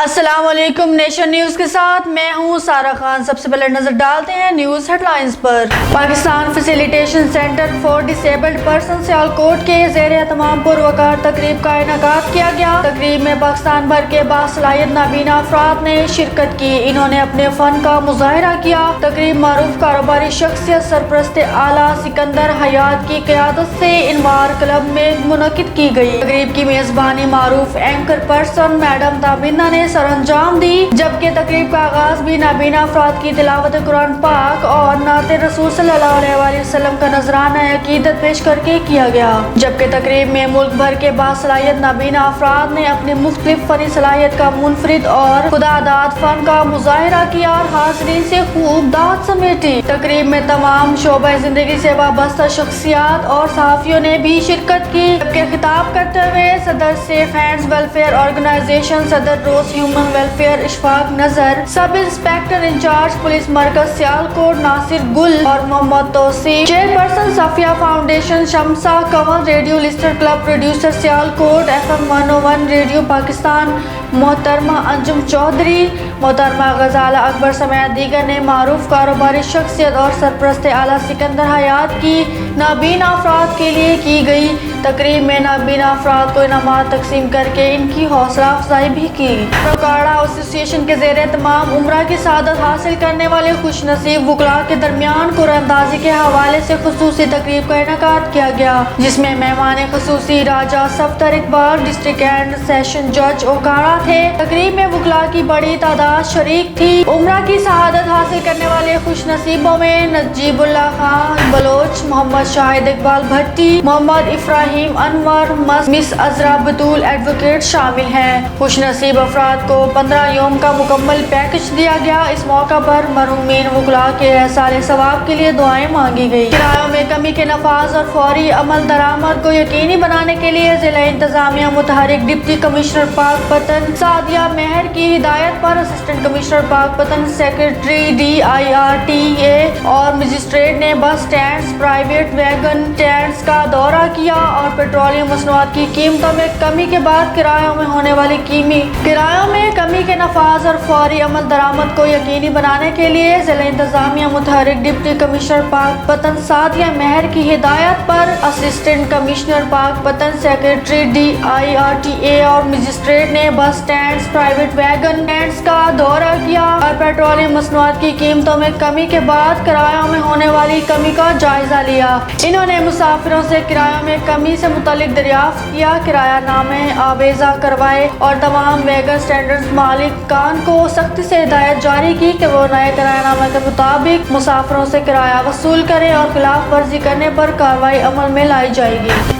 السلام علیکم، nation news کے ساتھ میں ہوں سارہ خان۔ سب سے پہلے نظر ڈالتے ہیں نیوز ہیڈ لائنز پر۔ Pakistan facilitation centre for disabled person Sialkot کے زیر اہتمام پروقار تقریب کا انعقاد کیا گیا۔ تقریب میں پاکستان بھر کے باصلاحیت نابینا افراد نے شرکت کی۔ انہوں نے اپنے فن کا مظاہرہ کیا۔ تقریب معروف کاروباری شخصیت سرپرست اعلیٰ سکندر حیات کی قیادت سے انوار کلب میں منعقد کی گئی۔ تقریب کی میزبانی معروف اینکر پرسن میڈم تابینہ نے سر انجام دی، جبکہ تقریب کا آغاز بھی نابینا افراد کی تلاوت قرآن پاک اور نعت رسول صلی اللہ علیہ وسلم کا نذرانہ عقیدت پیش کر کے کیا گیا، جبکہ تقریب میں ملک بھر کے باصلاحیت نابینا افراد نے اپنی مختلف فنی صلاحیت کا منفرد اور خداداد فن کا مظاہرہ کیا اور حاضرین سے خوب داد سمیٹی۔ تقریب میں تمام شعبہ زندگی سے وابستہ شخصیات اور صحافیوں نے بھی شرکت کی، جبکہ خطاب کرتے ہوئے صدر سیف ہینڈز ویلفیئر آرگنائزیشن، صدر روز ہیومن ویلفیئر اشفاق نظر، سب انسپیکٹر انچارج پولیس مرکز سیالکوٹ ناصر گل اور Muhammad Tauseef, chairperson Safia foundation Shamsa Kanwal, radio listener club producer Sialkot, FM 101 radio Pakistan محترمہ انجم چودھری، محترمہ غزالہ اکبر سمیت دیگر نے معروف کاروباری شخصیت اور سرپرست اعلیٰ سکندر حیات کی نابینا افراد کے لیے کی گئی تقریب میں نابینا افراد کو انعامات تقسیم کر کے ان کی حوصلہ افزائی بھی کی۔ پروکاڑا ایسوسی ایشن کے زیر اہتمام عمرہ کی سعادت حاصل کرنے والے خوش نصیب وکلاء کے درمیان قرآن اندازی کے حوالے سے خصوصی تقریب کا انعقاد کیا گیا، جس میں مہمان خصوصی Raja Safdar Iqbal district and session جج اوکاڑا تھے۔ تقریب میں وکلاء کی بڑی تعداد شریک تھی۔ عمرہ کی سعادت حاصل کرنے والے خوش نصیبوں میں نجیب اللہ خان بلوچ، محمد شاہد اقبال بھٹی، محمد افراہیم انور، مس عذرا بطول ایڈوکیٹ شامل ہیں۔ خوش نصیب افراد کو 15 یوم کا مکمل پیکج دیا گیا۔ اس موقع پر مرحومین وکلاء کے احصال ثواب کے لیے دعائیں مانگی گئی۔ کرایوں میں کمی کے نفاذ اور فوری عمل درآمد کو یقینی بنانے کے لیے ضلع انتظامیہ متحرک ڈپٹی کمشنر پاک پتن سعدیہ مہر کی ہدایت پر اسسٹنٹ کمشنر پاک پتن سیکریٹری DIRTA اور مجسٹریٹ نے بس سٹینڈز، پرائیویٹ ویگن سٹینڈز کا دورہ کیا اور پیٹرولیم مصنوعات کی قیمتوں میں کمی کے بعد کرایوں میں ہونے والی کمی کے نفاذ اور فوری عمل درآمد کو یقینی بنانے کے لیے ضلع انتظامیہ متحرک ڈپٹی کمشنر پاک پتن سعدیہ مہر کی ہدایت پر اسسٹنٹ کمشنر پاک پتن سیکریٹری DIRTA اور مجسٹریٹ نے بس سٹینڈز، پرائیویٹ ویگن سٹینڈز کا دورہ کیا اور پیٹرولیم مصنوعات کی قیمتوں میں کمی کے بعد کرایوں میں ہونے والی کمی کا جائزہ لیا۔ انہوں نے مسافروں سے کرایوں میں کمی سے متعلق دریافت کیا، کرایہ نامے آویزہ کروائے اور تمام ویگن سٹینڈز مالکان کو سختی سے ہدایت جاری کی کہ وہ نئے کرایہ نامے کے مطابق مسافروں سے کرایہ وصول کریں اور خلاف ورزی کرنے پر کارروائی عمل میں لائی جائے گی۔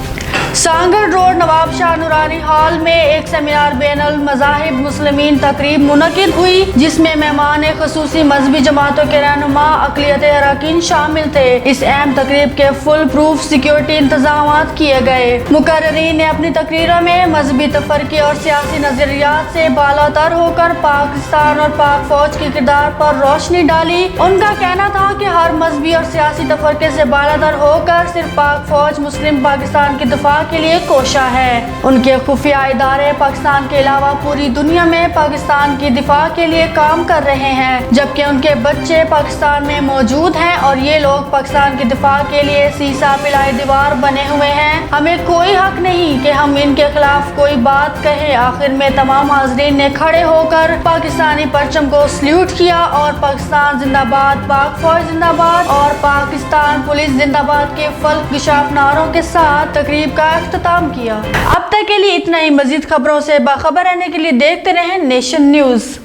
سانگڑ روڈ نواب شاہ نورانی ہال میں ایک سیمینار بین المذاہب مسلمین تقریب منعقد ہوئی، جس میں مہمان خصوصی مذہبی جماعتوں کے رہنما، اقلیت اراکین شامل تھے۔ اس اہم تقریب کے فل پروف سیکیورٹی انتظامات کیے گئے۔ مقررین نے اپنی تقریروں میں مذہبی تفرقے اور سیاسی نظریات سے بالاتر ہو کر پاکستان اور پاک فوج کے کردار پر روشنی ڈالی۔ ان کا کہنا تھا کہ ہر مذہبی اور سیاسی تفرقے سے بالاتر ہو کر صرف پاک فوج مسلم پاکستان کی دفاع کے لیے کوشاں ہے۔ ان کے خفیہ ادارے پاکستان کے علاوہ پوری دنیا میں پاکستان کی دفاع کے لیے کام کر رہے ہیں، جبکہ ان کے بچے پاکستان میں موجود ہیں اور یہ لوگ پاکستان کی دفاع کے لیے سیسا پلائے دیوار بنے ہوئے ہیں۔ ہمیں کوئی حق نہیں کہ ہم ان کے خلاف کوئی بات کہیں۔ آخر میں تمام حاضرین نے کھڑے ہو کر پاکستانی پرچم کو سلیوٹ کیا اور پاکستان زندہ باد، پاک فوج زندہ باد اور پاکستان پولیس زندہ باد کے فلک کشاف نعروں کے ساتھ تقریب کا اختتام کیا۔ اب تک کے لیے اتنا ہی۔ مزید خبروں سے باخبر رہنے کے لیے دیکھتے رہیں نیشن نیوز۔